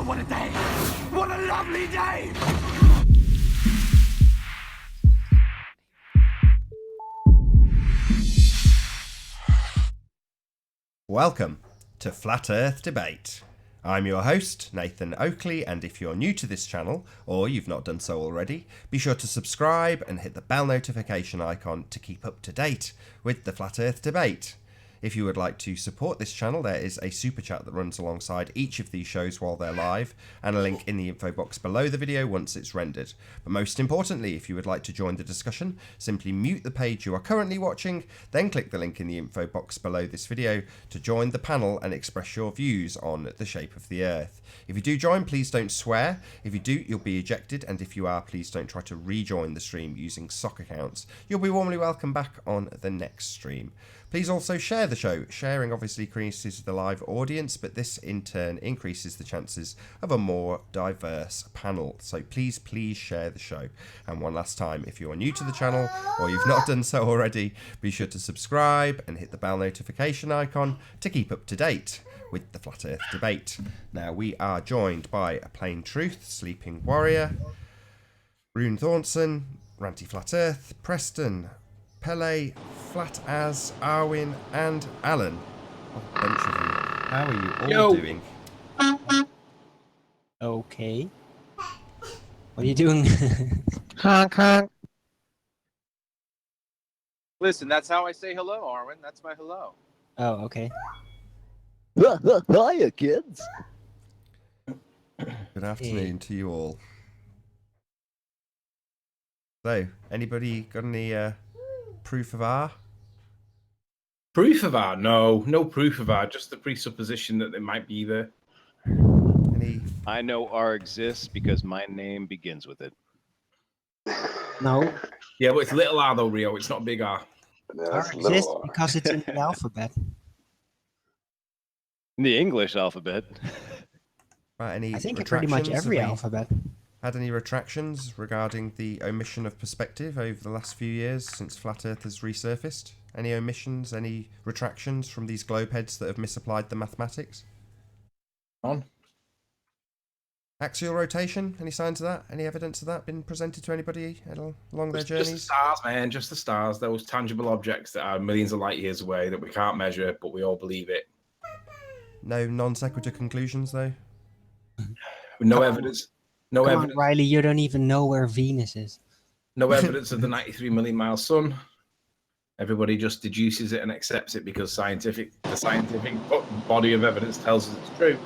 what a day! What a lovely day! Welcome to Flat Earth Debate. I'm your host, Nathan Oakley, and if you're new to this channel, or you've not done so already, be sure to subscribe and hit the bell notification icon to keep up to date with the Flat Earth Debate. If you would like to support this channel, there is a super chat that runs alongside each of these shows while they're live, and a link in the info box below the video once it's rendered. But most importantly, if you would like to join the discussion, simply mute the page you are currently watching, then click the link in the info box below this video to join the panel and express your views on the shape of the Earth. If you do join, please don't swear. If you do, you'll be ejected, and if you are, please don't try to rejoin the stream using sock accounts. You'll be warmly welcome back on the next stream. Please also share the show. Sharing obviously increases the live audience, but this in turn increases the chances of a more diverse panel. So please share the show. And one last time, if you are new to the channel or you've not done so already, be sure to subscribe and hit the bell notification icon to keep up to date with the Flat Earth Debate. Now, we are joined by A Plain Truth, Sleeping Warrior, Rune Thornson, Ranty Flat Earth, Preston, Pele, Flat As, Arwin, and Alan. A bunch of you. How are you all doing? Okay. What are you doing? Honk, honk. Listen, that's how I say hello, Arwen. That's my hello. Oh, okay. Hiya, kids. Good afternoon to you all. So, anybody got any proof of R? Proof of R? No proof of R. Just the presupposition that it might be there. Any? I know R exists because my name begins with it. No. Yeah, but it's little R though, Rio. It's not big R. R exists because it's in the alphabet. In the English alphabet. Right, any I think in pretty much retractions? every Have we alphabet. had any retractions regarding the omission of perspective over the last few years since Flat Earth has resurfaced? Any omissions, any retractions from these globe heads that have misapplied the mathematics? On. Axial rotation, any signs of that? Any evidence of that been presented to anybody along their journeys? Just the stars, man. Just the stars. Those tangible objects that are millions of light years away that we can't measure, but we all believe it. No non sequitur conclusions, though? No evidence. No Come evidence. on, Riley, you don't even know where Venus is. No evidence of the 93 million mile sun. Everybody just deduces it and accepts it because the scientific body of evidence tells us it's true.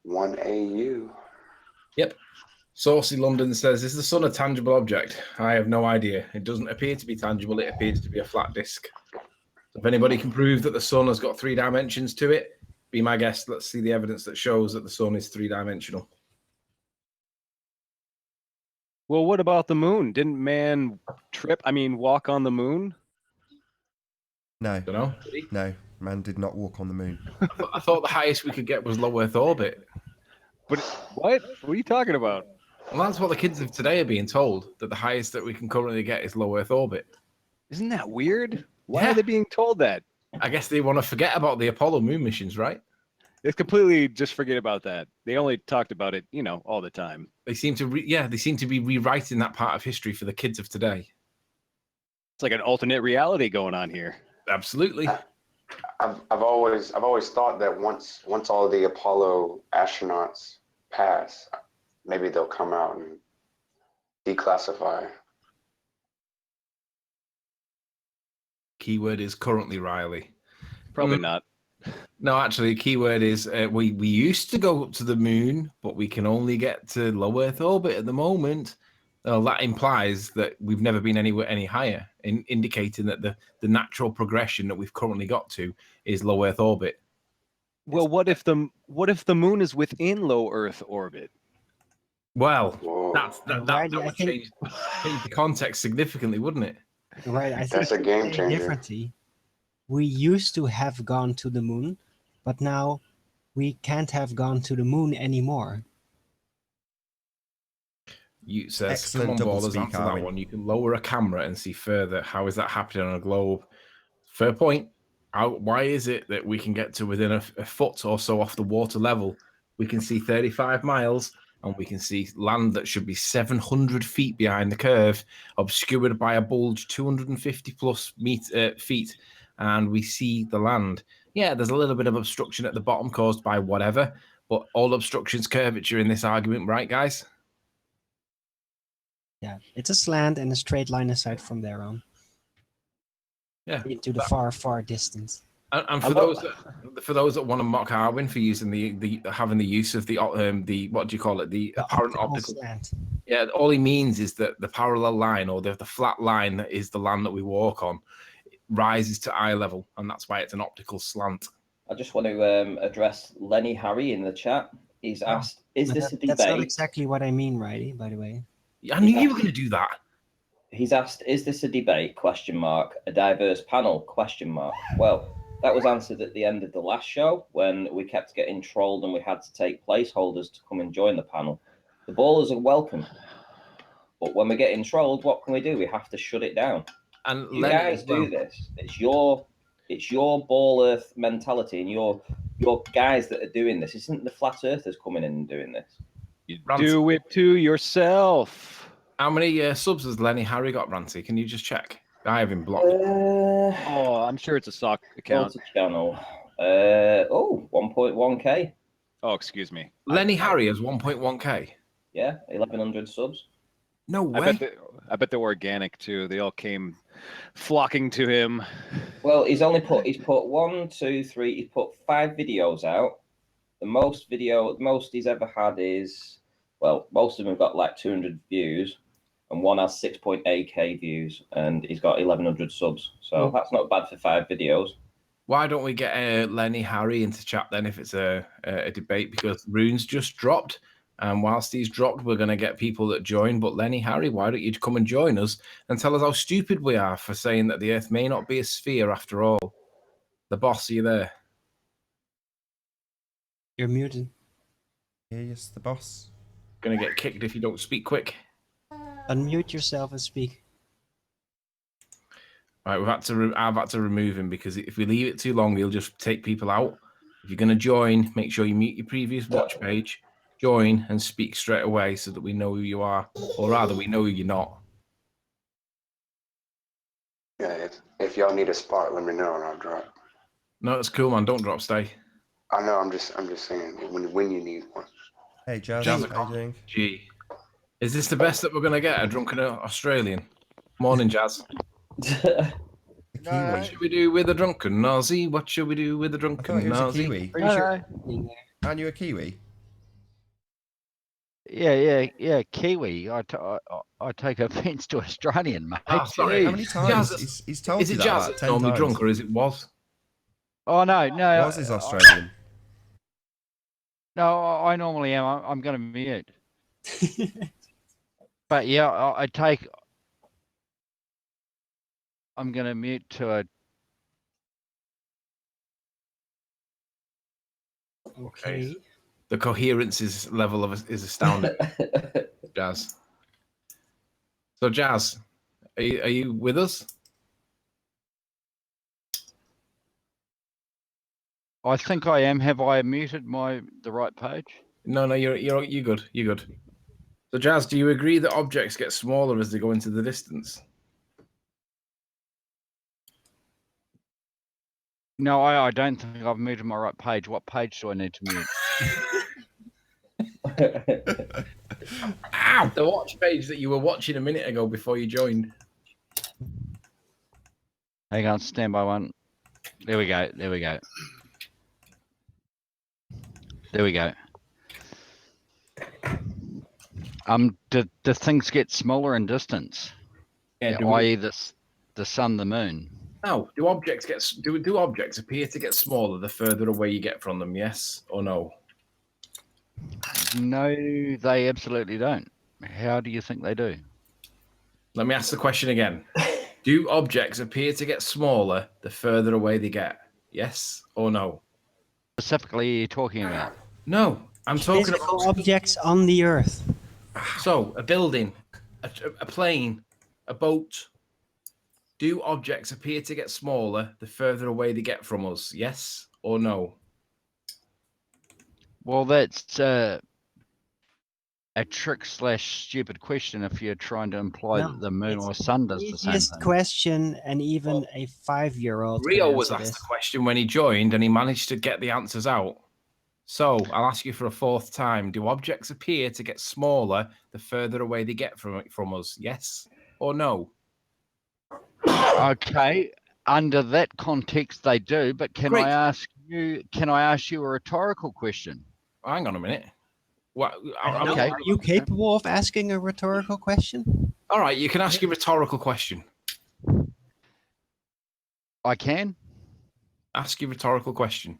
1AU. Yep. Saucy London says, is the sun a tangible object? I have no idea. It doesn't appear to be tangible. It appears to be a flat disk. So if anybody can prove that the sun has got 3 dimensions to it, be my guest. Let's see the evidence that shows that the sun is 3-dimensional. Well, what about the moon? Didn't man walk on the moon? No. Don't know. No, man did not walk on the moon. I thought the highest we could get was low Earth orbit. But what? What are you talking about? Well, that's what the kids of today are being told, that the highest that we can currently get is low Earth orbit. Isn't that weird? Why Yeah. are they being told that? I guess they want to forget about the Apollo moon missions, right? They completely just forget about that. They only talked about it, all the time. They seem to be rewriting that part of history for the kids of today. It's like an alternate reality going on here. Absolutely. I've always thought that once all the Apollo astronauts pass, maybe they'll come out and declassify. Keyword is currently, Riley. Probably not. No, actually, keyword is we used to go to the moon, but we can only get to low Earth orbit at the moment. Well, that implies that we've never been anywhere any higher, indicating that the natural progression that we've currently got to is low Earth orbit. Well, what if the moon is within low Earth orbit? Well, Whoa. that Riley, would I think- change the context significantly, wouldn't it? Right, I think That's a game it's changer. differently. We used to have gone to the moon, but now we can't have gone to the moon anymore. You says, Excellent come on, double ballers, speak, answer that Arwin. one. You can lower a camera and see further. How is that happening on a globe? Fair point. Why is it that we can get to within a foot or so off the water level? We can see 35 miles, and we can see land that should be 700 feet behind the curve, obscured by a bulge 250 plus feet, and we see the land. Yeah, there's a little bit of obstruction at the bottom caused by whatever, but all obstruction's curvature in this argument, right, guys? Yeah, it's a slant and a straight line aside from there on. Yeah. Into the far, far distance. And for those that want to mock Arwin for using the having the use of the what do you call it, the apparent optical slant. Yeah, all he means is that the parallel line or the flat line that is the land that we walk on rises to eye level, and that's why it's an optical slant. I just want to address Lenny Harry in the chat. He's asked, "Is this a debate?" That's not exactly what I mean, Righty. By the way. I knew you were going to do that. He's asked, "Is this a debate? Question mark. A diverse panel? Question mark." Well, that was answered at the end of the last show when we kept getting trolled and we had to take placeholders to come and join the panel. The ballers are welcome, but when we're getting trolled, what can we do? We have to shut it down. And you guys do this. It's your ball earth mentality, and your guys that are doing this. Isn't the flat earthers coming in and doing this? You do it to yourself. How many subs has Lenny Harry got, Ranty? Can you just check? I have him blocked. Oh, I'm sure it's a sock account. Channel. 1.1k. Oh, excuse me. Lenny Harry has 1.1k. Yeah, 1,100 subs. No way. I bet they're organic too. They all came flocking to him. Well, he's put 1, 2, 3. He's put 5 videos out. The most he's ever had is, well, most of them have got like 200 views, and one has 6.8k views, and he's got 1,100 subs. So that's not bad for 5 videos. Why don't we get Lenny Harry into chat then if it's a debate? Because Rune's just dropped, and whilst he's dropped, we're going to get people that join. But Lenny Harry, why don't you come and join us and tell us how stupid we are for saying that the Earth may not be a sphere after all? The boss, are you there? You're muted. Yes, the boss. Going to get kicked if you don't speak quick. Unmute yourself and speak. Right, I've had to remove him because if we leave it too long, he'll just take people out. If you're going to join, make sure you mute your previous watch page, join, and speak straight away so that we know who you are, or rather, we know who you're not. Yeah, if y'all need a spot, let me know and I'll drop. No, it's cool, man. Don't drop. Stay. I know. I'm just saying when you need one. Hey, Jazz, Jazz, how you doing? Gee, is this the best that we're going to get? A drunken Australian. Morning, Jazz. What should we do with a drunken Nazi? What should we do with a drunken Nazi? Nazi? Kiwi. Pretty sure. Aren't you a Kiwi? Yeah, Kiwi. I take offence to Australian, mate. Oh, sorry. How many times? He's told Is you it that Jazz about that's 10 normally times. drunk, or is it was? Oh no. Was is Australian? No, I normally am. I'm going to mute. But yeah, I'm going to mute to a. Okay. The coherence is astounding. Jazz. So, Jazz, are you with us? I think I am. Have I muted the right page? No, you're good. You're good. So, Jazz, do you agree that objects get smaller as they go into the distance? No, I don't think I've muted my right page. What page do I need to mute? Ow! The watch page that you were watching a minute ago before you joined. Hang on, stand by one. There we go. Do things get smaller in distance? Yeah, i.e. the sun, the moon. No. Do objects appear to get smaller the further away you get from them? Yes or no? No, they absolutely don't. How do you think they do? Let me ask the question again. Do objects appear to get smaller the further away they get? Yes or no? Specifically, are you talking about? No, I'm talking Physical about objects on the Earth. So a building, a plane, a boat. Do objects appear to get smaller the further away they get from us? Yes or no? Well, that's a trick / stupid question if you're trying to imply No, that the moon it's or sun does the same easiest thing. question, and even a 5-year-old can Rio was answer asked this. the question when he joined, and he managed to get the answers out. So I'll ask you for a fourth time: do objects appear to get smaller the further away they get from us? Yes or no? Okay, under that context, they do. But can Great. I ask you? Can I ask you a rhetorical question? Hang on a minute. What? I don't know. Okay. Are you capable of asking a rhetorical question? All right, you can ask your rhetorical question. I can. Ask your rhetorical question.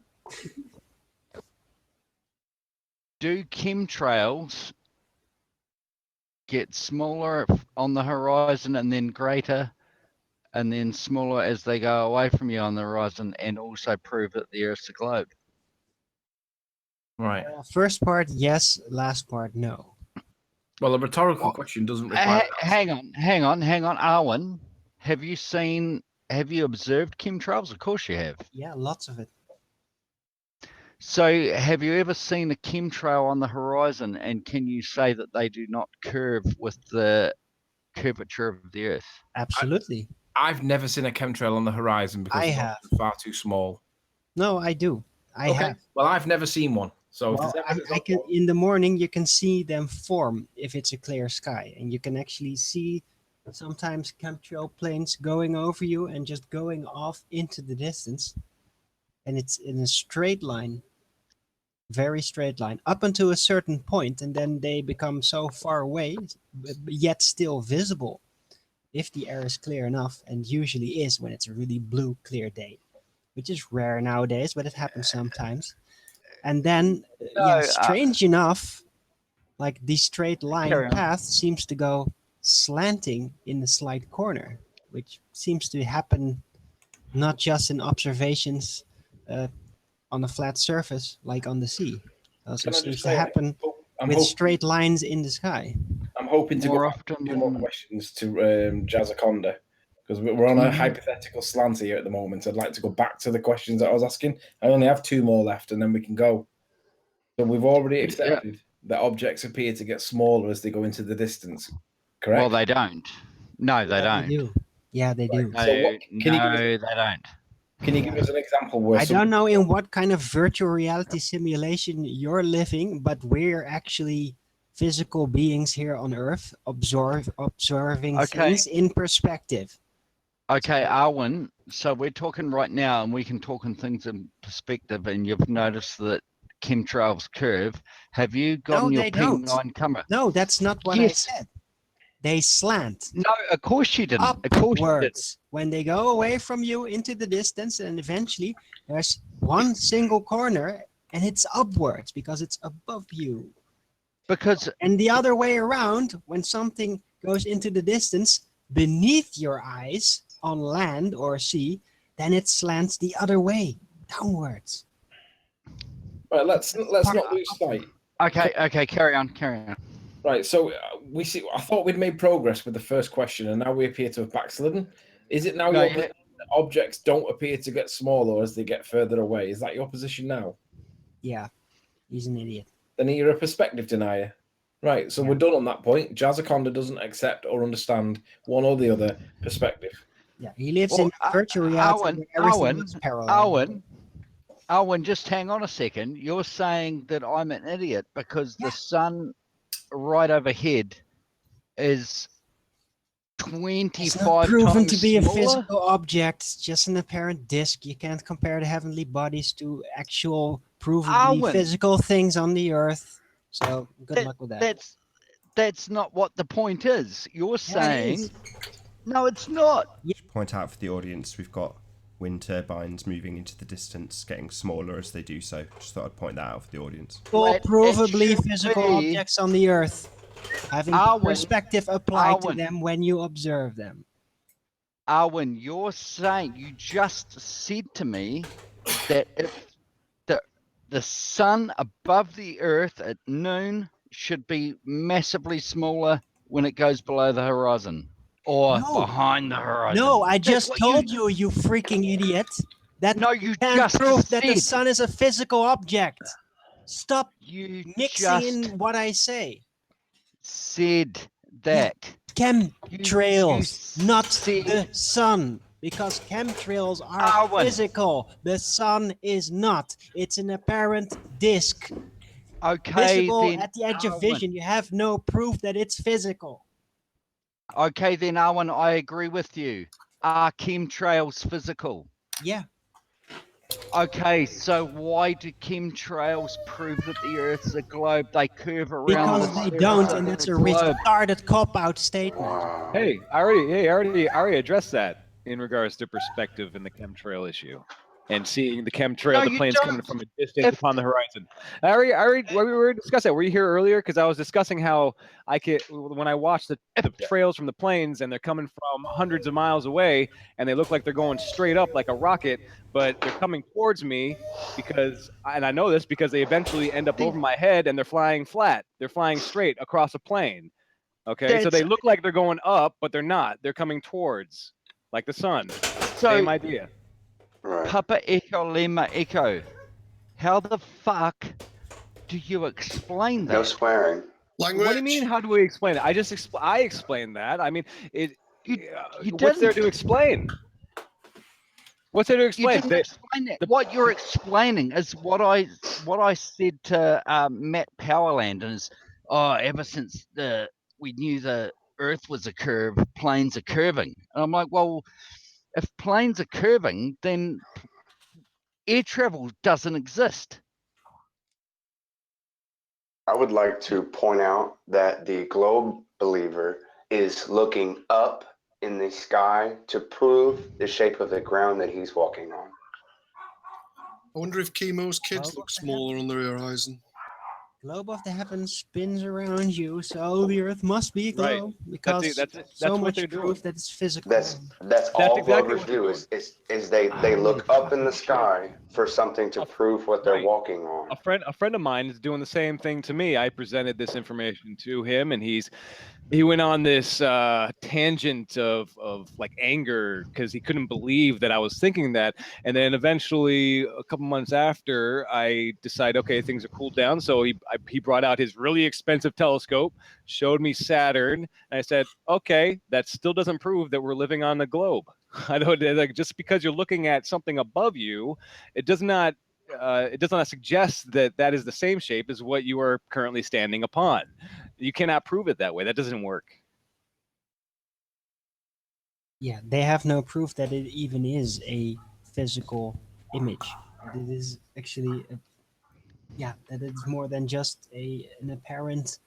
Do chemtrails get smaller on the horizon and then greater and then smaller as they go away from you on the horizon, and also prove that the Earth's a globe? Right. First part, yes. Last part, no. Well, a rhetorical question doesn't require. Hang on, Arwen. Have you observed chemtrails? Of course you have. Yeah, lots of it. So have you ever seen a chemtrail on the horizon, and can you say that they do not curve with the curvature of the Earth? Absolutely. I've never seen a chemtrail on the horizon because I they're have. far too small. No, I do. I have. Well, I've never seen one. So if Well, there's evidence I of can. one- In the morning, you can see them form if it's a clear sky, and you can actually see sometimes chemtrail planes going over you and just going off into the distance, and it's in a straight line, very straight line, up until a certain point, and then they become so far away, yet still visible, if the air is clear enough, and usually is when it's a really blue, clear day, which is rare nowadays, but it happens sometimes. And then, strange enough, like the straight line Carry on. path seems to go slanting in the slight corner, which seems to happen not just in observations on a flat surface like on the sea. It also Can I seems just to say, happen with straight lines in the sky. I'm hoping to More go back often to two more than- questions to Jazzaconda, because we're on a hypothetical slant here at the moment. I'd like to go back to the questions that I was asking. I only have two more left, and then we can go. So we've already accepted that objects appear to get smaller as they go into the distance. Correct? Well, they don't. No, they They don't. do. Yeah, they do. No, So what- can you give us- no, they don't. Can you give us an example where I don't know in what kind of virtual reality simulation you're living, but we're actually physical beings here on Earth, observing Okay. things in perspective. Okay, Arwen, so we're talking right now, and we can talk in things in perspective, and you've noticed that chemtrails curve. Have you gotten your they don't. P9 camera? No, that's not what Yes. I said. They slant No, of course you didn't. Of course you didn't. upwards when they go away from you into the distance, and eventually there's one single corner and it's upwards because it's above you. Because And the other way around, when something goes into the distance beneath your eyes on land or sea, then it slants the other way, downwards. Right, let's not lose sight. okay, carry on. Right, so we see. I thought we'd made progress with the first question, and now we appear to have backslidden. Is it now No, your yeah. position that objects don't appear to get smaller as they get further away? Is that your position now? Yeah, he's an idiot. Then you're a perspective denier. Right, so we're done on that point. Jazzaconda doesn't accept or understand one or the other perspective. Yeah, he lives Well, in virtual reality where everything looks parallel. Arwen, just hang on a second. You're saying that I'm an idiot because the sun right overhead is It's 25 not proven times to be a smaller? physical object. It's just an apparent disk. You can't compare the heavenly bodies to actual provably Arwen. physical things on the earth. So good luck with that. That's not what the point is. You're Yeah, it saying is. no, it's not. Point out for the audience, we've got wind turbines moving into the distance, getting smaller as they do so. Just thought I'd point that out for the audience. All It provably should physical be- objects on the earth, having Arwen. perspective applied to Arwen. them when you observe them. Arwen, you're saying, you just said to me that if the sun above the earth at noon should be massively smaller when it goes below the horizon. or No. behind the horizon. No, I That's just what told you, you freaking idiot, that No, you can't just prove that the said. sun is a physical object. Stop You mixing just in what I say. said that. Chemtrails, not said- the sun. Because chemtrails are Arwen. physical. The sun is not. It's an apparent disk. Okay, Visible then. at the edge of Arwen. vision. You have no proof that it's physical. Okay, then, Arwen, I agree with you. Are chemtrails physical? Yeah. Okay, so why do chemtrails prove that the Earth's a globe? They curve around Because the they surface don't, of and the that's a globe. retarded cop-out statement. Wow. Hey, I already addressed that in regards to perspective and the chemtrail issue, and seeing the chemtrail, No, the you planes coming don't. from a distance If- upon the horizon. We were discussing that. Were you here earlier? Because I was discussing how when I watch the trails from the planes and they're coming from hundreds of miles away and they look like they're going straight up like a rocket, but they're coming towards me and I know this because they eventually end up over my head and they're flying flat. They're flying straight across a plane. Okay, so they look like they're going up, but they're not. They're coming towards, like the sun. Same idea. Right. Papa Echo Lima Echo, how the fuck do you explain that? No swearing. Language. What do you mean? How do we explain it? I explained that. I mean, You what's there didn't. to explain? What's there to You explain? didn't explain that. What you're explaining is what I said to Matt Powerland is, ever since we knew the Earth was a curve, planes are curving. And I'm like, well, if planes are curving, then air travel doesn't exist. I would like to point out that the globe believer is looking up in the sky to prove the shape of the ground that he's walking on. I wonder if Chemo's kids look smaller on the horizon. Globe of the heavens spins around you, so the Earth must be a Right. globe because That's so what much they're doing. proof that it's physical. That's all exactly Glovers what they're do is they look up in the sky for something to prove what they're Right. walking on. A friend of mine is doing the same thing to me. I presented this information to him, and he went on this tangent of like anger because he couldn't believe that I was thinking that. And then eventually, a couple months after, I decided, okay, things are cooled down. So he brought out his really expensive telescope, showed me Saturn, and I said, okay, that still doesn't prove that we're living on the globe. I don't like just because you're looking at something above you, it does not suggest that that is the same shape as what you are currently standing upon. You cannot prove it that way. That doesn't work. Yeah, they have no proof that it even is a physical image. That it is actually, that it's more than just an apparent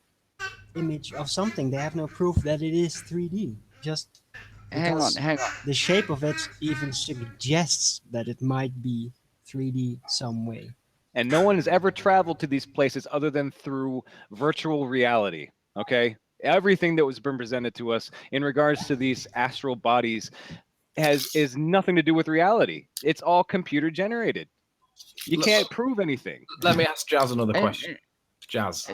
image of something. They have no proof that it is 3D. Just because Hang on. the shape of it even suggests that it might be 3D some way. And no one has ever traveled to these places other than through virtual reality. Okay? Everything that was been presented to us in regards to these astral bodies is nothing to do with reality. It's all computer generated. You can't prove anything. Let me ask Jazz another question. Jazz.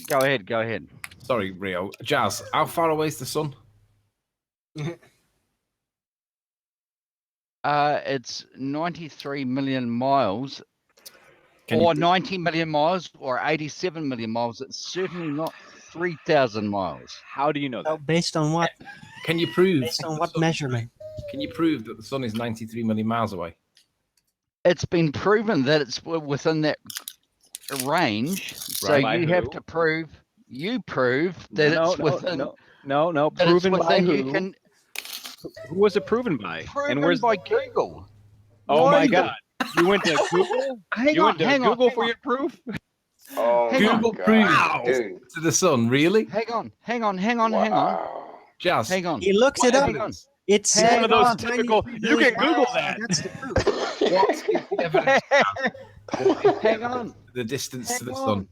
Go ahead. Sorry, Rio. Jazz, how far away is the sun? It's 93 million miles, Can or you- 90 million miles, or 87 million miles. It's certainly not 3,000 miles. How do you know So that? based on what? Can you prove? Based on what measurement? Can you prove that the sun is 93 million miles away? It's been proven that it's within that range. So By you who? have to prove. You prove that it's within. No. That Proven it's by within. who? You can Who was it proven by? proven by Google. Oh Why my the- God! You went to Google. Hang You on, went to hang on, Google hang for on. your proof. Oh Hang my on. Google God, proved dude! to the sun, really? Hang on. Hang on. Wow. Jazz. Hang on. He looked it up. Hang on. It It's said one of those it's typical. 93 You can million Google miles, that. and that's the proof. What is the evidence? Hang on. The distance to Hang the on. sun.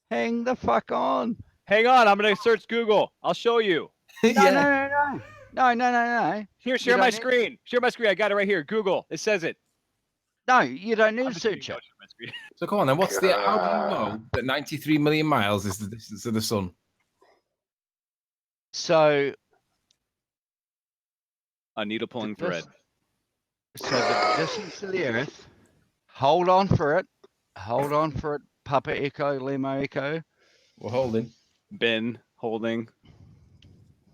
Hang the fuck on. Hang on, I'm gonna search Google. I'll show you. No. Here, You share my don't need- screen. Share my screen. I got it right here. Google. It says it. No, you don't need I'm to just kidding. search Don't it. share my screen. So come on then. How do you know that 93 million miles is the distance to the sun? So A needle pulling thread. So the distance to the Earth. Hold on for it. Hold on for it. Papa Echo, Lima Echo, We're holding, Ben holding.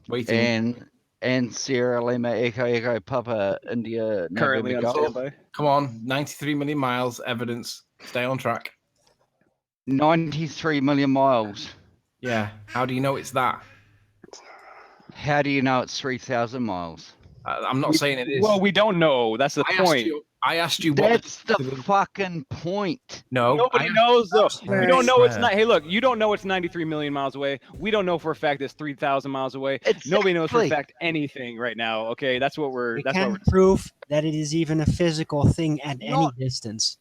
waiting. and Sierra Lima Echo Echo Papa India Currently November on Golf. standby. Come on, 93 million miles, evidence. Stay on track. 93 million miles. Yeah. How do you know it's that? How do you know it's 3,000 miles? I'm not saying it is. Well, we don't know. That's the point. I asked you what. That's the fucking point. No, Nobody knows though. swearing. You don't know it's Swear. not. Hey, look, you don't know it's 93 million miles away. We don't know for a fact it's 3,000 miles away. Nobody knows for a Exactly. fact anything right now. Okay, that's what we're. We That's what can't we're. prove that it is even a physical thing at any Not- distance.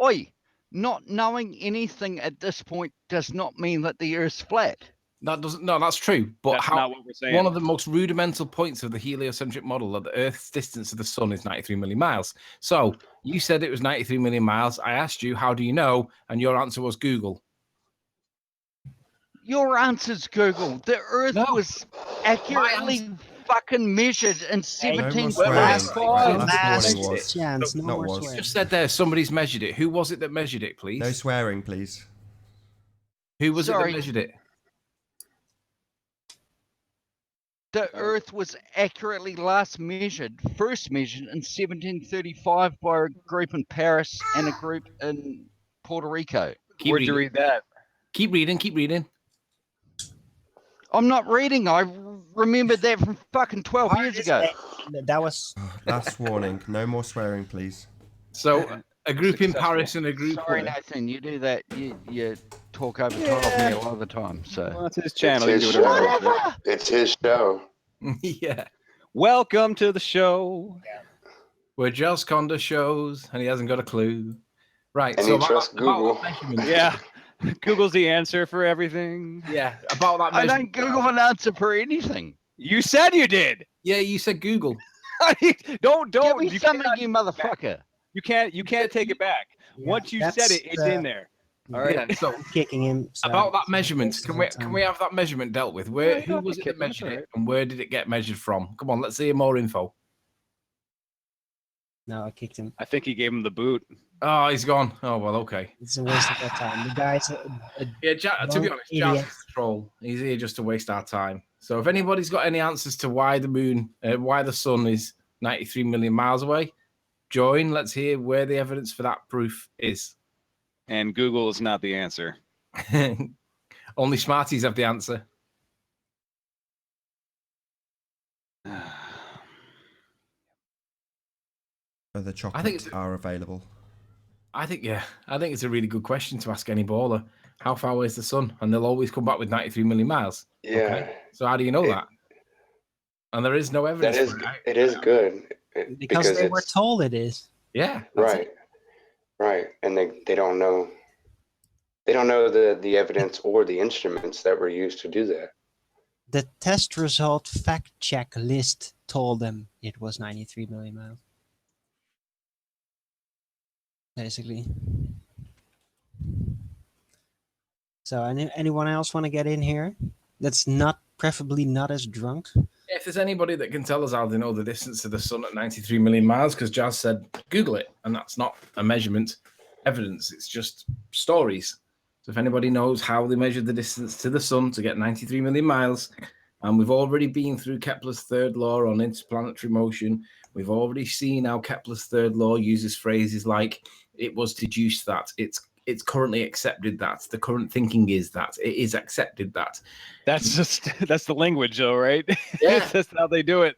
Oi, not knowing anything at this point does not mean that the Earth's flat. That doesn't. No, that's true. But That's how? not what we're saying. One of the most rudimental points of the heliocentric model of the Earth's distance to the sun is 93 million miles. So you said it was 93 million miles. I asked you, how do you know? And your answer was Google. Your answer's Google. The Earth No. was accurately fucking measured in No more 1735. swearing. Last warning was Chance, no not more was. swearing. Just said there, somebody's measured it. Who was it that measured it, please? No swearing, please. Who was it Sorry. that measured it? The Earth was accurately first measured in 1735 by a group in Paris and a group in Puerto Rico. Keep Where'd you reading. read that? Keep reading. Keep reading. I'm not reading. I remembered that from fucking 12 years ago. That was Last warning. No more swearing, please. So a group in Successful. Paris and a group. Sorry, where? Nathan. You do that. You talk over top of me a lot of the time. So Well, it's his channel. It's You his can do whatever. show. he wants. It's his show. Yeah. Welcome to the show. Where Joss Conda shows and he hasn't got a clue. Right. And so he trusts Google. that measurement. Yeah, Google's the answer for everything. Yeah. About that I measurement. don't Google an answer for anything. You said you did. Yeah, you said Google. don't. Give me You something, cannot- you motherfucker. You can't take it back. Once you said it, it's in there. All right. Yeah, so kicking him. So about that measurement, it's can we have that measurement dealt with? Where Yeah, you who don't was have it to that kick him, measured that's it, and where did it get measured from? Come on, let's hear more info. No, I kicked him. I think he gave him the boot. Oh, he's gone. Oh well, okay. It's a waste of our time. The guy's Yeah, to be Wrong honest, Jazz idiot. is a troll. He's here just to waste our time. So if anybody's got any answers to why why the sun is 93 million miles away, join. Let's hear where the evidence for that proof is. And Google is not the answer. Only smarties have the answer. The think chocolates it's- are available. I think it's a really good question to ask any baller. How far away is the sun? And they'll always come back with 93 million miles. Yeah, Okay. So how do you know It- that? And there is no that evidence. is for it. it is good because they were it's told it is. Yeah. that's right, it. right, and they don't know. They don't know the evidence or the instruments that were used to do that. The test result fact check list told them it was 93 million miles. Basically. So anyone else want to get in here? That's not preferably not as drunk. If there's anybody that can tell us how they know the distance to the sun at 93 million miles, because Jazz said, Google it. And that's not a measurement evidence. It's just stories. So if anybody knows how they measured the distance to the sun to get 93 million miles, and we've already been through Kepler's third law on interplanetary motion, we've already seen how Kepler's third law uses phrases like, it was deduced that, it's currently accepted that, the current thinking is that, it is accepted that. That's the language, though, right? Yeah. That's how they do it.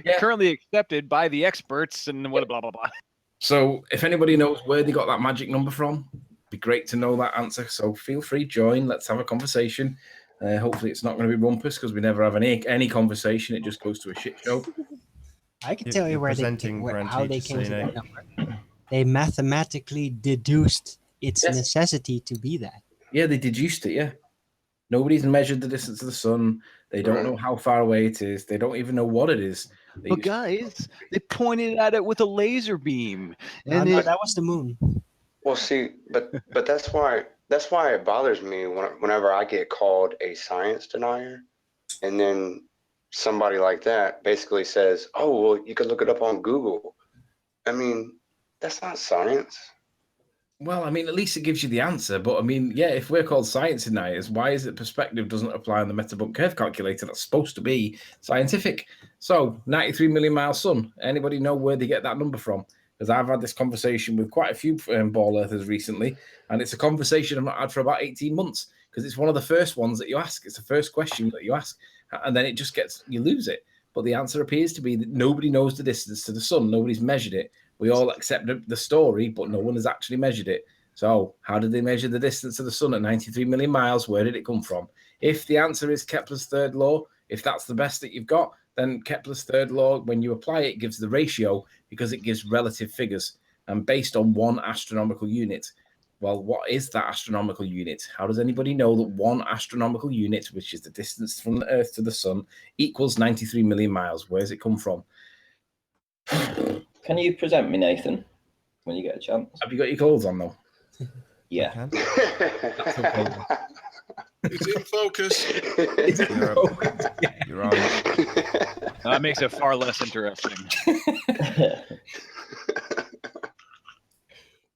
Yeah. Currently accepted by the experts and what blah blah blah. So if anybody knows where they got that magic number from, it'd be great to know that answer. So feel free, join. Let's have a conversation. Hopefully it's not going to be rumpus because we never have any conversation. It just goes to a shit show. I can tell you You're where presenting how they Branty came to Casino. that number. They mathematically deduced its Yes. necessity to be that. Yeah, they deduced it, yeah. Nobody's measured the distance of the sun. They don't know how far away it is. They don't even know what it is. They But used- guys, they pointed at it with a laser beam, No, and no, it, that was the moon. Well, see, but that's why it bothers me whenever I get called a science denier, and then somebody like that basically says, "Oh, well, you can look it up on Google." I mean, that's not science. Well, I mean, at least it gives you the answer. But I mean, yeah, if we're called science deniers, why is it perspective doesn't apply on the metabump curve calculator that's supposed to be scientific? So, 93 million mile sun. Anybody know where they get that number from? Because I've had this conversation with quite a few ball earthers recently, and it's a conversation I've not had for about 18 months because it's one of the first ones that you ask. It's the first question that you ask, and then it just gets, you lose it. But the answer appears to be that nobody knows the distance to the sun. Nobody's measured it. We all accept the story, but no one has actually measured it. So how did they measure the distance to the sun at 93 million miles? Where did it come from? If the answer is Kepler's third law, if that's the best that you've got, then Kepler's third law, when you apply it, gives the ratio because it gives relative figures and based on one astronomical unit. Well, what is that astronomical unit? How does anybody know that one astronomical unit, which is the distance from the Earth to the sun, equals 93 million miles? Where does it come from? Can you present me, Nathan, when you get a chance? Have you got your clothes on, though? Yeah. I can. That's okay, then. It's in focus. You're right. That makes it far less interesting.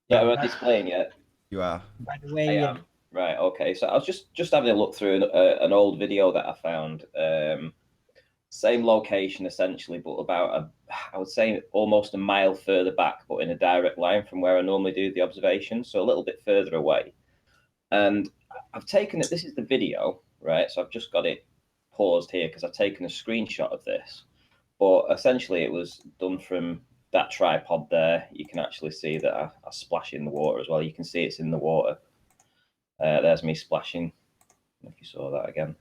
Yeah, am I displaying yet? You are. By the I way, am. Right, okay. So I was just having a look through an old video that I found. Same location essentially, but about I would say almost a mile further back, but in a direct line from where I normally do the observation, so a little bit further away. And I've taken it. This is the video, right? So I've just got it paused here because I've taken a screenshot of this. But essentially, it was done from that tripod there. You can actually see that I splash in the water as well. You can see it's in the water. There's me splashing. If you saw that again.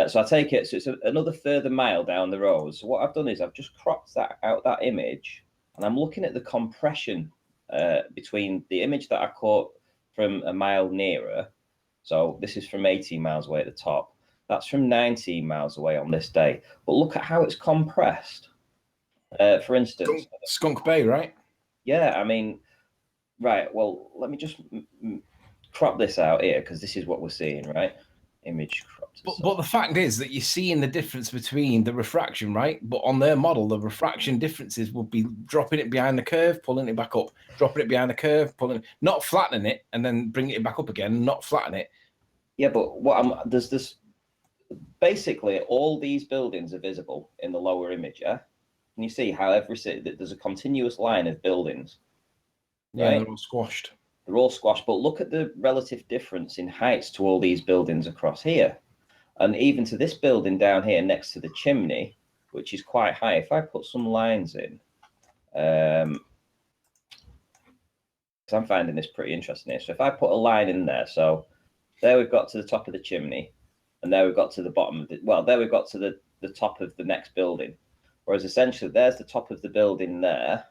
So I take it. So it's another further mile down the road. So what I've done is I've just cropped that image, and I'm looking at the compression between the image that I caught from a mile nearer. So this is from 18 miles away at the top. That's from 19 miles away on this day. But look at how it's compressed. For instance, Skunk Bay, right? yeah, I mean, right. Well, let me just crop this out here because this is what we're seeing, right? Image cropped. But the fact is that you're seeing the difference between the refraction, right? But on their model, the refraction differences would be dropping it behind the curve, pulling it back up, dropping it behind the curve, not flattening it, and then bringing it back up again, not flatten it. Yeah, but there's this. Basically, all these buildings are visible in the lower image. Yeah, can you see how there's a continuous line of buildings? Yeah, right? they're all squashed. They're all squashed, but look at the relative difference in heights to all these buildings across here. And even to this building down here next to the chimney, which is quite high. If I put some lines in, because I'm finding this pretty interesting here. So if I put a line in there, so there we've got to the top of the chimney, and there we've got to the bottom of there we've got to the top of the next building. Whereas essentially there's the top of the building there,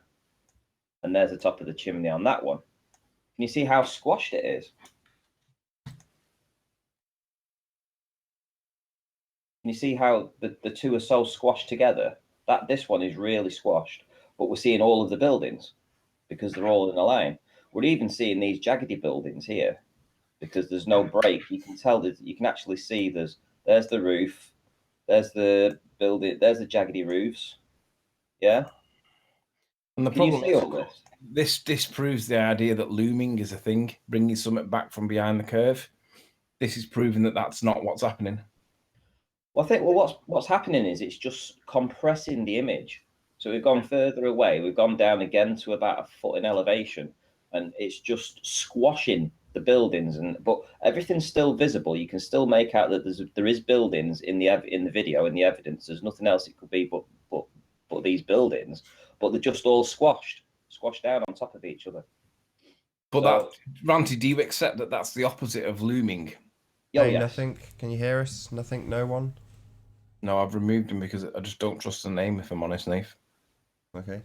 and there's the top of the chimney on that one. Can you see how squashed it is? Can you see how the two are so squashed together? This one is really squashed, but we're seeing all of the buildings because they're all in a line. We're even seeing these jaggedy buildings here because there's no break. You can tell that you can actually see there's the roof, there's the building, there's the jaggedy roofs. Yeah. And the Can you problem see is, all this? this disproves the idea that looming is a thing, bringing something back from behind the curve. This is proving that that's not what's happening. Well, I think what's happening is it's just compressing the image. So we've gone further away. We've gone down again to about a foot in elevation, and it's just squashing the buildings. But everything's still visible. You can still make out that there is buildings in the video, in the evidence. There's nothing else it could be but these buildings. But they're just all squashed down on top of each other. But that, Ranty, do you accept that that's the opposite of looming? Oh, Hey, yes. nothing. Can you hear us? Nothing. No one. No, I've removed him because I just don't trust the name, if I'm honest, Nate. Okay.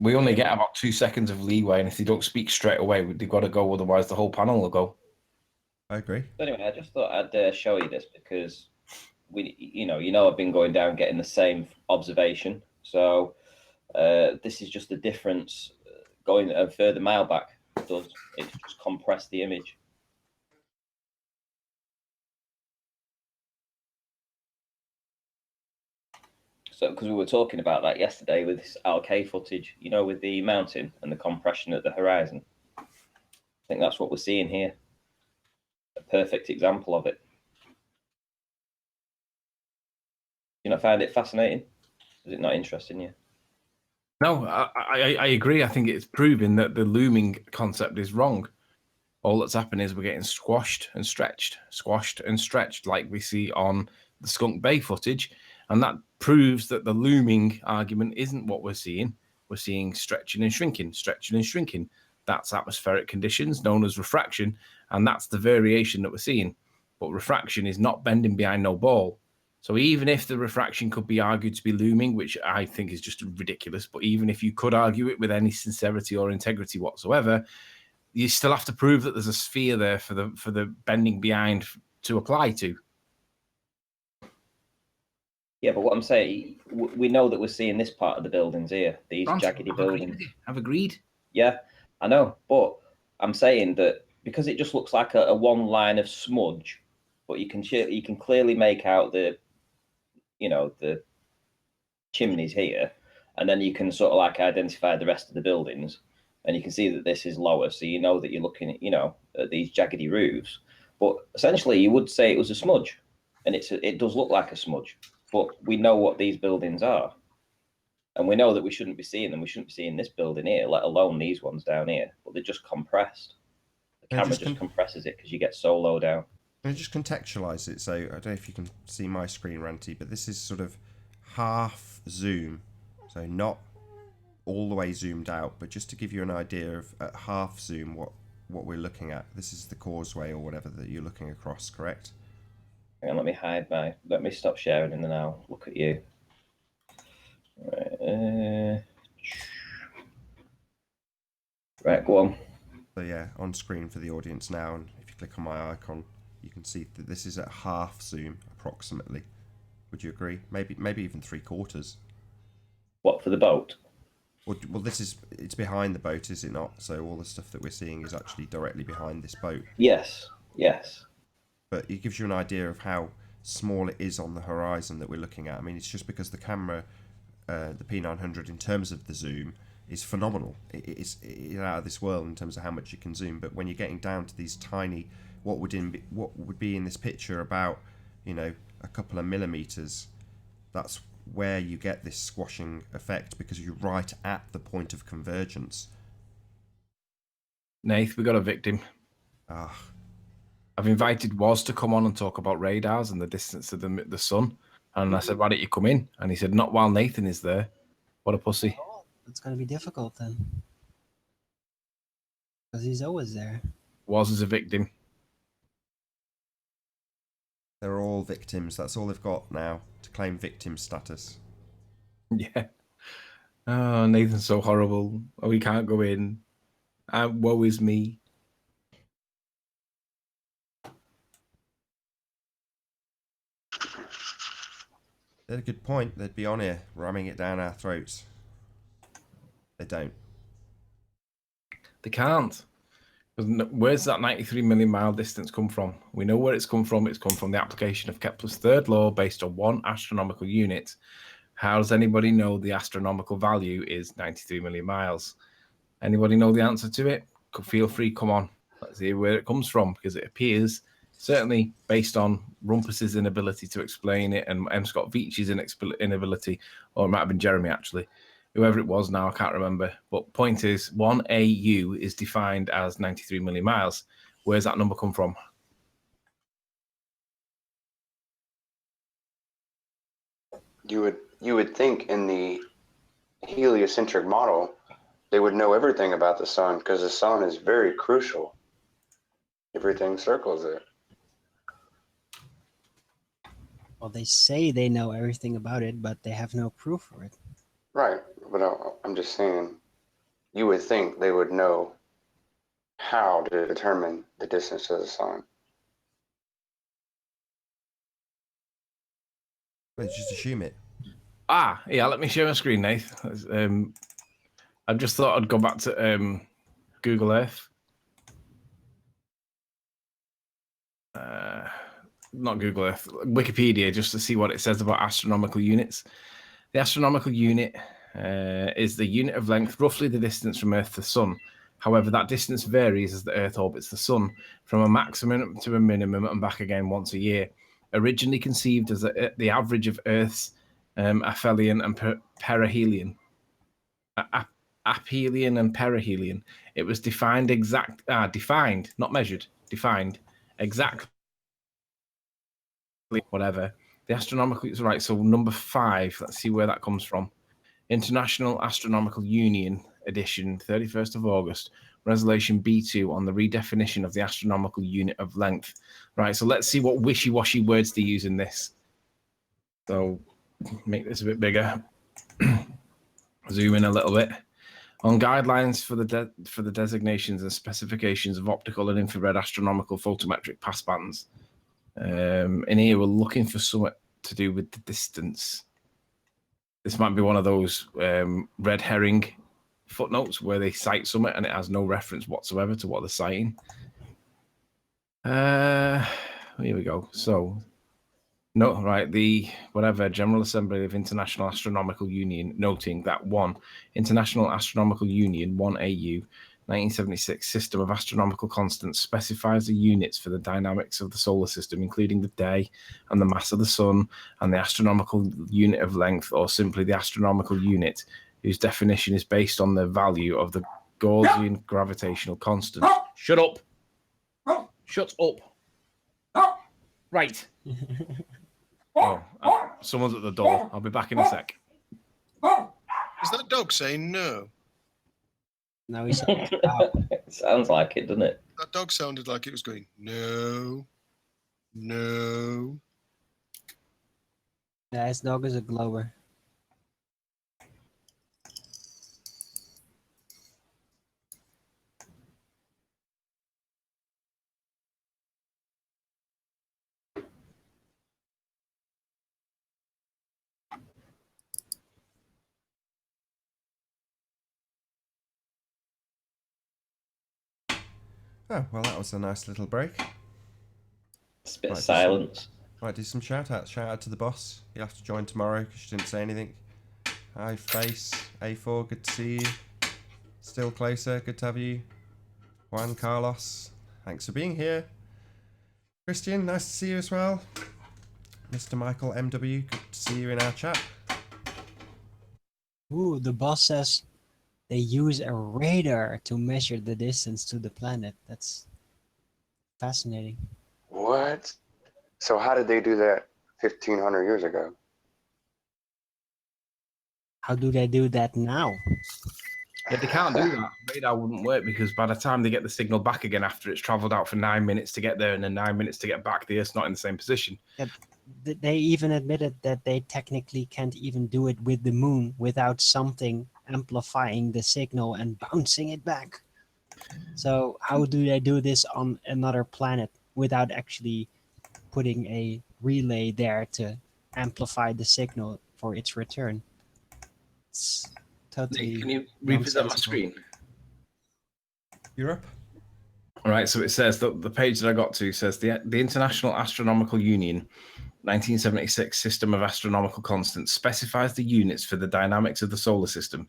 We only get about 2 seconds of leeway, and if they don't speak straight away, they've got to go, otherwise the whole panel will go. I agree. Anyway, I just thought I'd show you this because I've been going down getting the same observation. So this is just the difference going a further mile back. It's just compressed the image. So, because we were talking about that yesterday with this RK footage, you know, with the mountain and the compression at the horizon. I think that's what we're seeing here. A perfect example of it. You not find it fascinating? Is it not interesting you? No, I agree. I think it's proving that the looming concept is wrong. All that's happened is we're getting squashed and stretched, like we see on the Skunk Bay footage. And that proves that the looming argument isn't what we're seeing. We're seeing stretching and shrinking. That's atmospheric conditions known as refraction. And that's the variation that we're seeing. But refraction is not bending behind no ball. So even if the refraction could be argued to be looming, which I think is just ridiculous, but even if you could argue it with any sincerity or integrity whatsoever, you still have to prove that there's a sphere there for the bending behind to apply to. Yeah, but what I'm saying, we know that we're seeing this part of the buildings here, these jaggedy buildings. I've agreed. Yeah, I know, but I'm saying that because it just looks like a one line of smudge, but you can clearly make out the chimneys here, and then you can sort of like identify the rest of the buildings, and you can see that this is lower, so you know that you're looking at at these jaggedy roofs. But essentially, you would say it was a smudge, and it does look like a smudge. But we know what these buildings are, and we know that we shouldn't be seeing them. We shouldn't be seeing this building here, let alone these ones down here. But they're just compressed. The camera just compresses it because you get so low down. And just contextualize it. So I don't know if you can see my screen, Ranty, but this is sort of half zoom, so not all the way zoomed out, but just to give you an idea of at half zoom what we're looking at. This is the causeway or whatever that you're looking across, correct? Hang on, let me stop sharing and then I'll look at you. Right, go on. So yeah, on screen for the audience now, and if you click on my icon, you can see that this is at half zoom approximately. Would you agree? Maybe even 3/4. What, for the boat? Well, it's behind the boat, is it not? So all the stuff that we're seeing is actually directly behind this boat. Yes. But it gives you an idea of how small it is on the horizon that we're looking at. I mean, it's just because the camera, the P900, in terms of the zoom, is phenomenal. It's out of this world in terms of how much you can zoom. But when you're getting down to these tiny, what would be in this picture about, a couple of millimeters, that's where you get this squashing effect because you're right at the point of convergence. Nath, we got a victim. I've invited Woz to come on and talk about radars and the distance to the sun. And I said, why don't you come in? And he said, not while Nathan is there. What a pussy. Oh, it's going to be difficult then. Because he's always there. Woz is a victim. They're all victims. That's all they've got now, to claim victim status. Yeah. Oh, Nathan's so horrible. Oh, he can't go in. Woe is me. They had a good point. They'd be on here, ramming it down our throats. They don't. They can't. Where's that 93 million mile distance come from? We know where it's come from. It's come from the application of Kepler's third law based on one astronomical unit. How does anybody know the astronomical value is 93 million miles? Anybody know the answer to it? Feel free, come on. Let's see where it comes from, because it appears, certainly based on Rumpus's inability to explain it and M. Scott Veitch's inability, or it might have been Jeremy actually, whoever it was now, I can't remember. But point is, 1 AU is defined as 93 million miles. Where's that number come from? You would think in the heliocentric model, they would know everything about the sun because the sun is very crucial. Everything circles it. Well, they say they know everything about it, but they have no proof for it. Right, but I'm just saying, you would think they would know how to determine the distance to the sun. Let's just assume it. Yeah, let me share my screen, Nath. I just thought I'd go back to Google Earth. Not Google Earth, Wikipedia, just to see what it says about astronomical units. The astronomical unit is the unit of length, roughly the distance from Earth to the Sun. However, that distance varies as the Earth orbits the Sun, from a maximum to a minimum and back again once a year. Originally conceived as the average of Earth's aphelion and perihelion. Aphelion and perihelion. It was defined, not measured, defined exactly, whatever. The astronomical, right, so number 5, let's see where that comes from. International Astronomical Union edition, 31st of August, resolution B2 on the redefinition of the astronomical unit of length. Right, so let's see what wishy-washy words they use in this. So make this a bit bigger. Zoom in a little bit. On guidelines for the designations and specifications of optical and infrared astronomical photometric passbands. In here, we're looking for something to do with the distance. This might be one of those red herring footnotes where they cite something and it has no reference whatsoever to what they're citing. Here we go. So, no, right, the General Assembly of International Astronomical Union noting that 1. International Astronomical Union, 1AU, 1976 system of astronomical constants specifies the units for the dynamics of the solar system, including the day and the mass of the sun, and the astronomical unit of length, or simply the astronomical unit, whose definition is based on the value of the Gaussian gravitational constant. Shut up. Shut up. Right. Someone's at the door. I'll be back in a sec. Is that dog saying no? No, he's out. Sounds like it, doesn't it? That dog sounded like it was going, no, no. Yeah, his dog is a glower. Oh, well, that was a nice little break. It's a bit of Right, silence. Might do some shout outs. Shout out to the boss. You'll have to join tomorrow because she didn't say anything. Hi, Face. A4, good to see you. Still Closer, good to have you. Juan Carlos, thanks for being here. Christian, nice to see you as well. Mr. Michael MW, good to see you in our chat. Ooh, the boss says they use a radar to measure the distance to the planet. That's fascinating. What? So how did they do that 1,500 years ago? How do they do that now? Yeah, they can't do that. Radar wouldn't work because by the time they get the signal back again after it's traveled out for 9 minutes to get there and then 9 minutes to get back, the Earth's not in the same position. They even admitted that they technically can't even do it with the moon without something amplifying the signal and bouncing it back. So how do they do this on another planet without actually putting a relay there to amplify the signal for its return? It's totally. Can you represent my nonsensical. screen? You're up. All right, so it says that the page that I got to says the International Astronomical Union 1976 system of astronomical constants specifies the units for the dynamics of the solar system,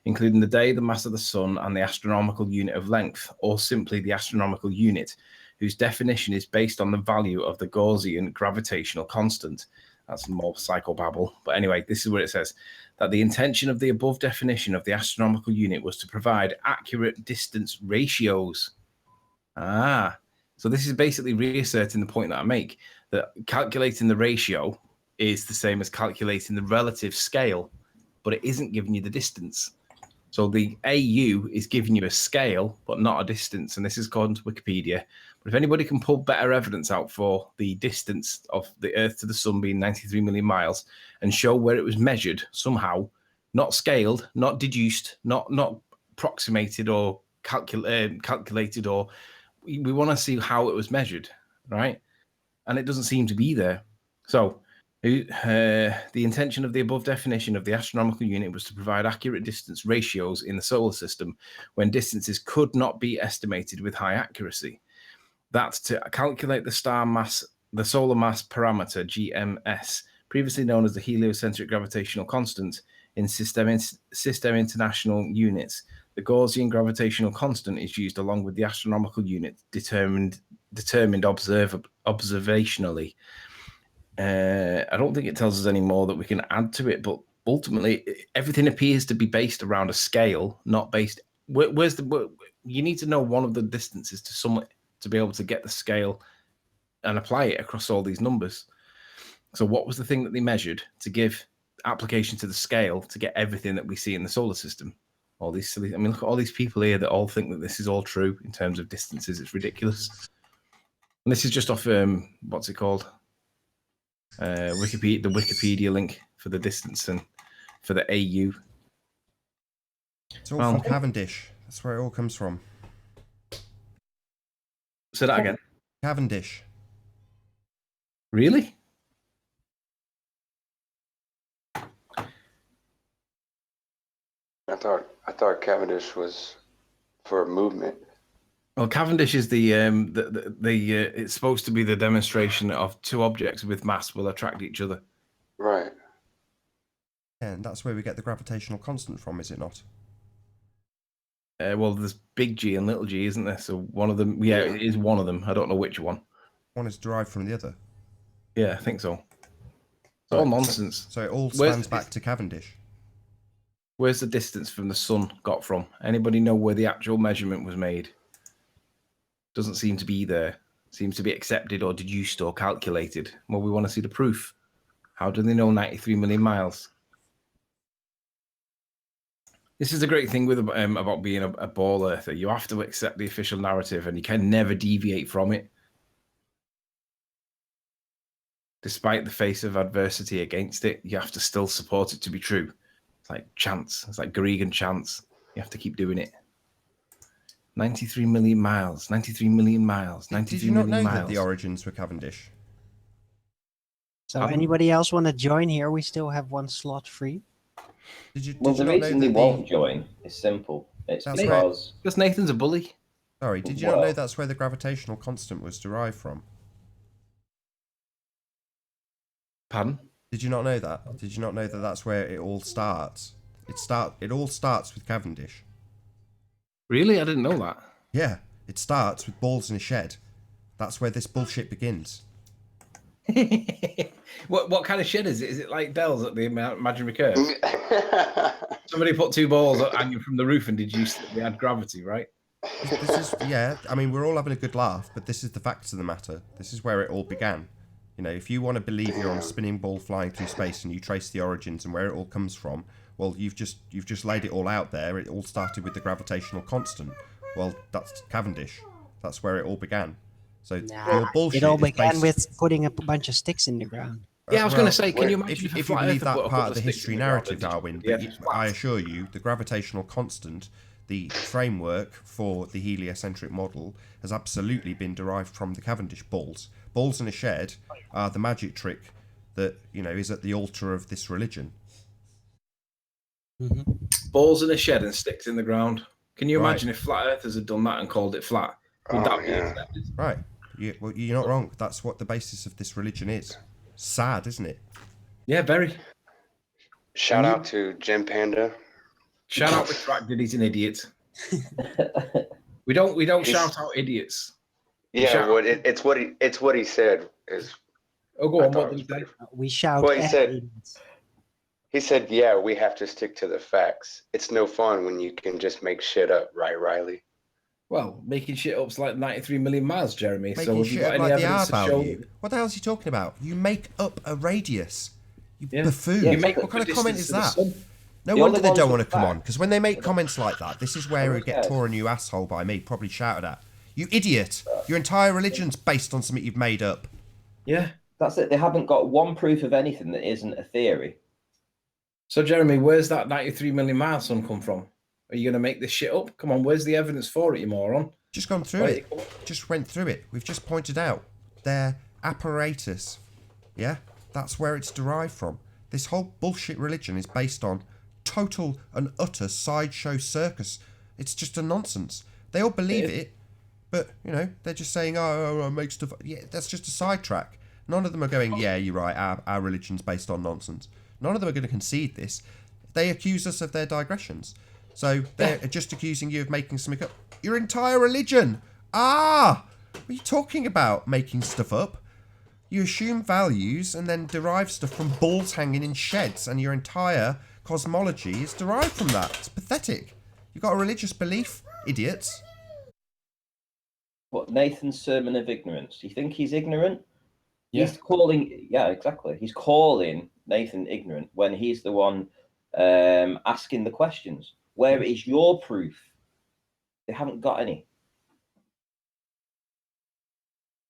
including the day, the mass of the sun, and the astronomical unit of length, or simply the astronomical unit, whose definition is based on the value of the Gaussian gravitational constant. That's more psychobabble. But anyway, this is what it says, that the intention of the above definition of the astronomical unit was to provide accurate distance ratios. So this is basically reasserting the point that I make, that calculating the ratio is the same as calculating the relative scale, but it isn't giving you the distance. So the AU is giving you a scale, but not a distance. And this is according to Wikipedia. But if anybody can pull better evidence out for the distance of the Earth to the Sun being 93 million miles and show where it was measured somehow, not scaled, not deduced, not approximated or calculated, or we want to see how it was measured, right? And it doesn't seem to be there. So the intention of the above definition of the astronomical unit was to provide accurate distance ratios in the solar system when distances could not be estimated with high accuracy. That to calculate the solar mass parameter, GMS, previously known as the heliocentric gravitational constant in system international units. The Gaussian gravitational constant is used along with the astronomical unit determined observationally. I don't think it tells us any more that we can add to it, but ultimately everything appears to be based around a scale, not based. You need to know one of the distances to somewhere to be able to get the scale and apply it across all these numbers. So what was the thing that they measured to give application to the scale to get everything that we see in the solar system? All these silly, look at all these people here that all think that this is all true in terms of distances. It's ridiculous. And this is just off, what's it called? Wikipedia, the Wikipedia link for the distance and for the AU. It's all from Cavendish. That's where it all comes from. Say that again. Cavendish. Really? I thought Cavendish was for a movement. Well, Cavendish is the it's supposed to be the demonstration of two objects with mass will attract each other. Right. Yeah, and that's where we get the gravitational constant from, is it not? Well, there's big G and little g, isn't there? So one of them, yeah, it is one of them. I don't know which one. One is derived from the other. Yeah, I think so. It's all nonsense. So it all spans back to Cavendish. Where's the distance from the sun got from? Anybody know where the actual measurement was made? Doesn't seem to be there. Seems to be accepted or deduced or calculated. Well, we want to see the proof. How do they know 93 million miles? This is the great thing with about being a ball earther. You have to accept the official narrative and you can never deviate from it. Despite the face of adversity against it, you have to still support it to be true. It's like chance. It's like Gregan chance. You have to keep doing it. 93 million miles. 93 million miles. 93 Did you not million know miles. that the origins were Cavendish? So anybody else want to join here? We still have one slot free. Well, the reason they won't join is simple. It's because Nathan's a bully. Sorry, did you not know that's where the gravitational constant was derived from? Pardon? Did you not know that? Did you not know that that's where it all starts? It all starts with Cavendish. Really? I didn't know that. Yeah, it starts with balls in a shed. That's where this bullshit begins. What kind of shed is it? Is it like Dell's at the imaginary curve? Somebody put two balls hanging from the roof and deduced that they had gravity, right? This is, yeah, I mean, we're all having a good laugh, but this is the facts of the matter. This is where it all began. You know, if you want to believe you're on a spinning ball flying through space and you trace the origins and where it all comes from, well, you've just laid it all out there. It all started with the gravitational constant. Well, that's Cavendish. That's where it all began. So your bullshit. It all began with putting a bunch of sticks in the ground. Yeah, I was going to say, can you imagine if you believe that part of the history narrative, Darwin? But I assure you, the gravitational constant, the framework for the heliocentric model, has absolutely been derived from the Cavendish balls. Balls in a shed are the magic trick that, you know, is at the altar of this religion. Mm-hmm. Balls in a shed and sticks in the ground. Can you imagine if flat earthers had done that and called it flat? Would that be accepted? Right. Well, you're not wrong. That's what the basis of this religion is. Sad, isn't it? Yeah, very. Shout out to Jim Panda. Shout out retracted. He's an idiot. We don't shout out idiots. Yeah, it's what he said is. Oh, go on. What did he say? We shout. Well, he said, yeah, we have to stick to the facts. It's no fun when you can just make shit up, right, Riley? Well, making shit up's like 93 million miles, Jeremy. Making so have you shit got up any like the evidence R to show? value. What the hell is he talking about? You make up a radius. You buffoon. Yeah, you make what kind of comment is that? No The wonder only they don't ones want to with come on, facts. because when they make comments like that, this is where we get tore a new asshole by me, probably shouted at. You idiot! Your entire religion's based on something you've made up. Yeah. That's it. They haven't got one proof of anything that isn't a theory. So, Jeremy, where's that 93 million mile sun come from? Are you going to make this shit up? Come on, where's the evidence for it, you moron? Just gone through it. Just went through it. We've just pointed out their apparatus. Yeah? That's where it's derived from. This whole bullshit religion is based on total and utter sideshow circus. It's just a nonsense. They all believe it, but, you know, they're just saying, oh, make stuff. Yeah, that's just a sidetrack. None of them are going, yeah, you're right, our religion's based on nonsense. None of them are going to concede this. They accuse us of their digressions. So they're just accusing you of making something up. Your entire religion! What are you talking about, making stuff up? You assume values and then derive stuff from bulls hanging in sheds, and your entire cosmology is derived from that. It's pathetic. You've got a religious belief, idiots. What, Nathan's sermon of ignorance? Do you think he's ignorant? Yeah. He's calling, yeah, exactly. He's calling Nathan ignorant when he's the one asking the questions. Where is your proof? They haven't got any.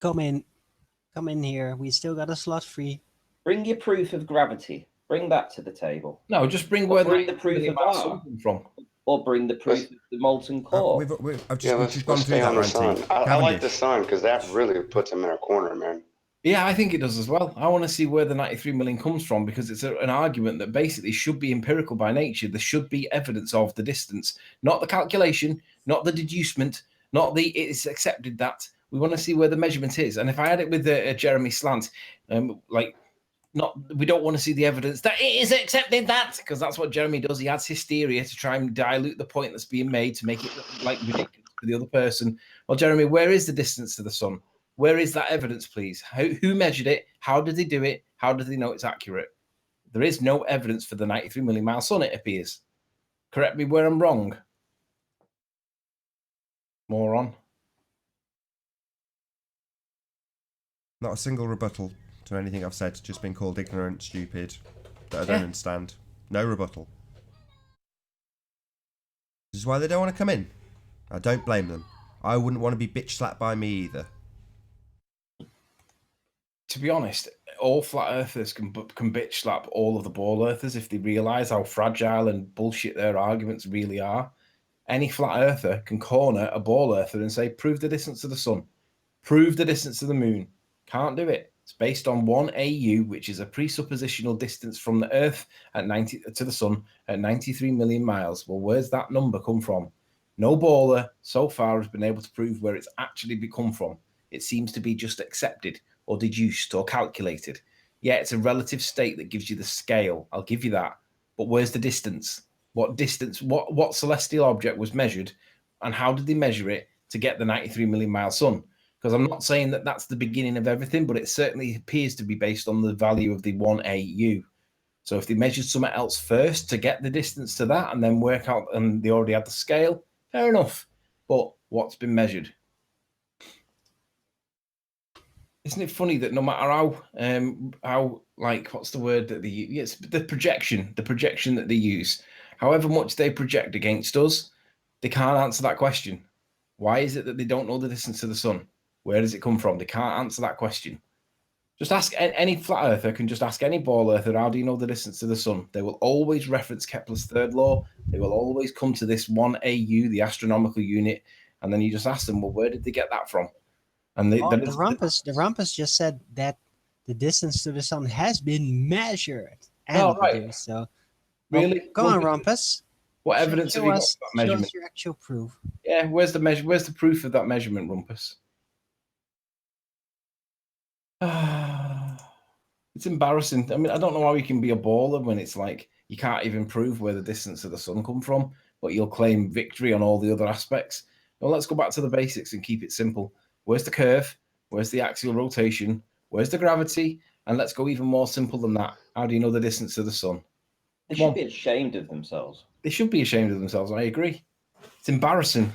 Come in here. We still got a slot free. Bring your proof of gravity. Bring that to the table. No, just bring Or where bring the proof of that R. come from. Or bring the proof of the molten core. I've just gone through stay that, on the Ranty. sun. I like the sun because that really puts him in a corner, man. Yeah, I think it does as well. I want to see where the 93 million comes from, because it's an argument that basically should be empirical by nature. There should be evidence of the distance, not the calculation, not the deducement, not the it's accepted that. We want to see where the measurement is. And if I had it with Jeremy Slant, we don't want to see the evidence that it is accepted that, because that's what Jeremy does. He adds hysteria to try and dilute the point that's being made to make it look like ridiculous to the other person. Well, Jeremy, where is the distance to the sun? Where is that evidence, please? Who measured it? How did they do it? How do they know it's accurate? There is no evidence for the 93 million mile sun, it appears. Correct me where I'm wrong. Moron. Not a single rebuttal to anything I've said. Just been called ignorant, stupid, that I don't understand. No rebuttal. This is why they don't want to come in. I don't blame them. I wouldn't want to be bitch slapped by me either. To be honest, all flat earthers can bitch slap all of the ball earthers if they realise how fragile and bullshit their arguments really are. Any flat earther can corner a ball earther and say, prove the distance to the sun, prove the distance to the moon. Can't do it. It's based on 1 AU, which is a presuppositional distance from the Earth at 90 to the sun at 93 million miles. Well, where's that number come from? No baller so far has been able to prove where it's actually come from. It seems to be just accepted or deduced or calculated. Yeah, it's a relative state that gives you the scale. I'll give you that. But where's the distance? What distance, what celestial object was measured, and how did they measure it to get the 93 million mile sun? Because I'm not saying that that's the beginning of everything, but it certainly appears to be based on the value of the 1 AU. So if they measured something else first to get the distance to that and then work out, and they already had the scale, fair enough. But what's been measured? Isn't it funny that no matter how like, what's the word that they use? Yes, the projection that they use, however much they project against us, they can't answer that question. Why is it that they don't know the distance to the sun? Where does it come from? They can't answer that question. Just ask any flat earther, can just ask any ball earther, how do you know the distance to the sun? They will always reference Kepler's third law. They will always come to this 1 AU, the astronomical unit, and then you just ask them, well, where did they get that from? And the Rumpus just said that the distance to the sun has been measured and reduced. So, really, come on, Rumpus. What evidence have you got for that measurement? Show us your actual proof. Yeah, where's the measure? Where's the proof of that measurement, Rumpus? It's embarrassing. I mean, I don't know how you can be a baller when it's like you can't even prove where the distance of the sun come from, but you'll claim victory on all the other aspects. Well, let's go back to the basics and keep it simple. Where's the curve? Where's the axial rotation? Where's the gravity? And let's go even more simple than that. How do you know the distance to the sun? They should be ashamed of themselves. They should be ashamed of themselves. I agree. It's embarrassing.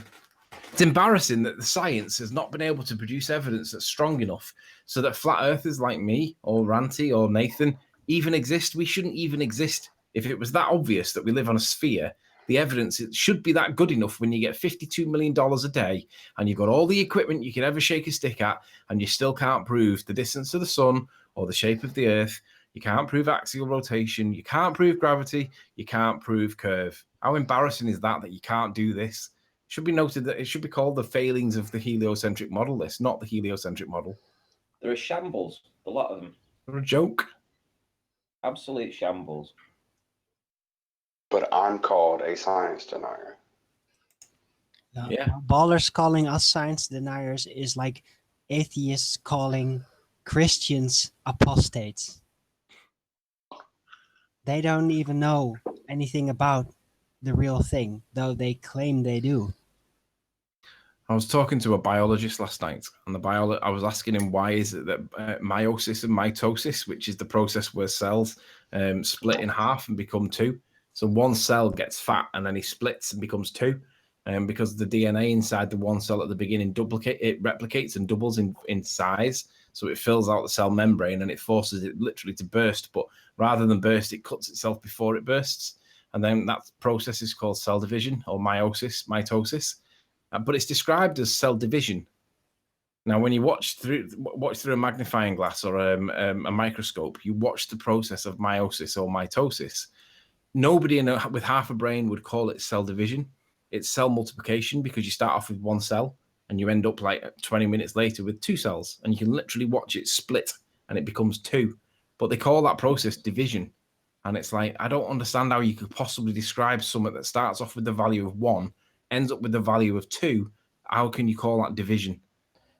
It's embarrassing that the science has not been able to produce evidence that's strong enough so that flat earthers like me or Ranty or Nathan even exist. We shouldn't even exist. If it was that obvious that we live on a sphere, the evidence, it should be that good enough when you get $52 million a day and you've got all the equipment you could ever shake a stick at and you still can't prove the distance to the sun or the shape of the earth. You can't prove axial rotation. You can't prove gravity. You can't prove curve. How embarrassing is that you can't do this? It should be noted that it should be called the failings of the heliocentric model list, not the heliocentric model. They're a shambles, a lot of them. They're a joke. Absolute shambles. But I'm called a science denier. Yeah. Ballers calling us science deniers is like atheists calling Christians apostates. They don't even know anything about the real thing, though they claim they do. I was talking to a biologist last night, and I was asking him why is it that meiosis and mitosis, which is the process where cells split in half and become two. So one cell gets fat and then he splits and becomes two, because the DNA inside the one cell at the beginning replicates and doubles in size. So it fills out the cell membrane and it forces it literally to burst. But rather than burst, it cuts itself before it bursts. And then that process is called cell division or mitosis. But it's described as cell division. Now, when you watch through a magnifying glass or a microscope, you watch the process of meiosis or mitosis. Nobody with half a brain would call it cell division. It's cell multiplication, because you start off with one cell and you end up like 20 minutes later with two cells, and you can literally watch it split and it becomes two. But they call that process division. And it's like, I don't understand how you could possibly describe something that starts off with the value of 1, ends up with the value of 2. How can you call that division?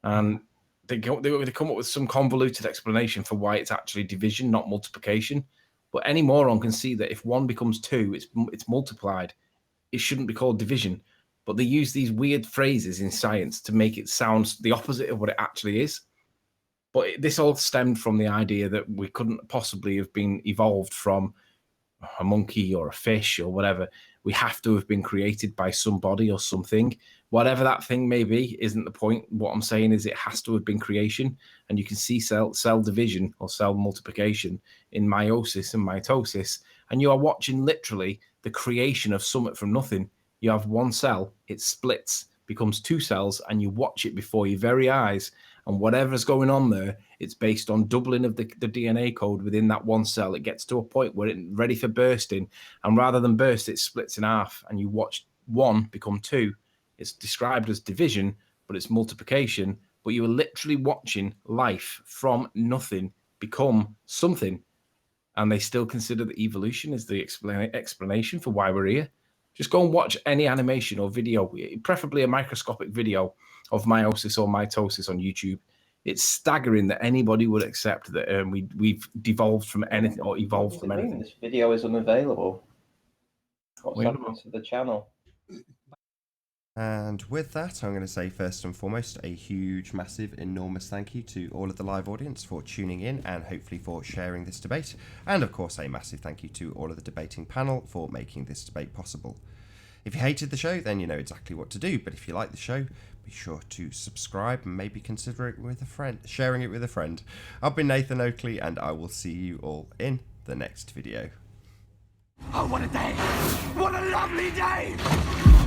And they come up with some convoluted explanation for why it's actually division, not multiplication. But any moron can see that if 1 becomes 2, it's multiplied. It shouldn't be called division. But they use these weird phrases in science to make it sound the opposite of what it actually is. But this all stemmed from the idea that we couldn't possibly have been evolved from a monkey or a fish or whatever. We have to have been created by somebody or something. Whatever that thing may be isn't the point. What I'm saying is it has to have been creation. And you can see cell division or cell multiplication in meiosis and mitosis. And you are watching literally the creation of something from nothing. You have one cell, it splits, becomes two cells, and you watch it before your very eyes. And whatever's going on there, it's based on doubling of the DNA code within that one cell. It gets to a point where it's ready for bursting. And rather than burst, it splits in half. And you watch 1 become 2. It's described as division, but it's multiplication. But you are literally watching life from nothing become something. And they still consider that evolution is the explanation for why we're here. Just go and watch any animation or video, preferably a microscopic video of meiosis or mitosis on YouTube. It's staggering that anybody would accept that we've devolved from anything or evolved from anything. This video is unavailable. What's Wait. happened to the channel? And with that, I'm going to say first and foremost a huge, massive, enormous thank you to all of the live audience for tuning in and hopefully for sharing this debate. And of course, a massive thank you to all of the debating panel for making this debate possible. If you hated the show, then you know exactly what to do. But if you like the show, be sure to subscribe and maybe consider it with a friend, sharing it with a friend. I've been Nathan Oakley, and I will see you all in the next video. Oh, what a day! What a lovely day!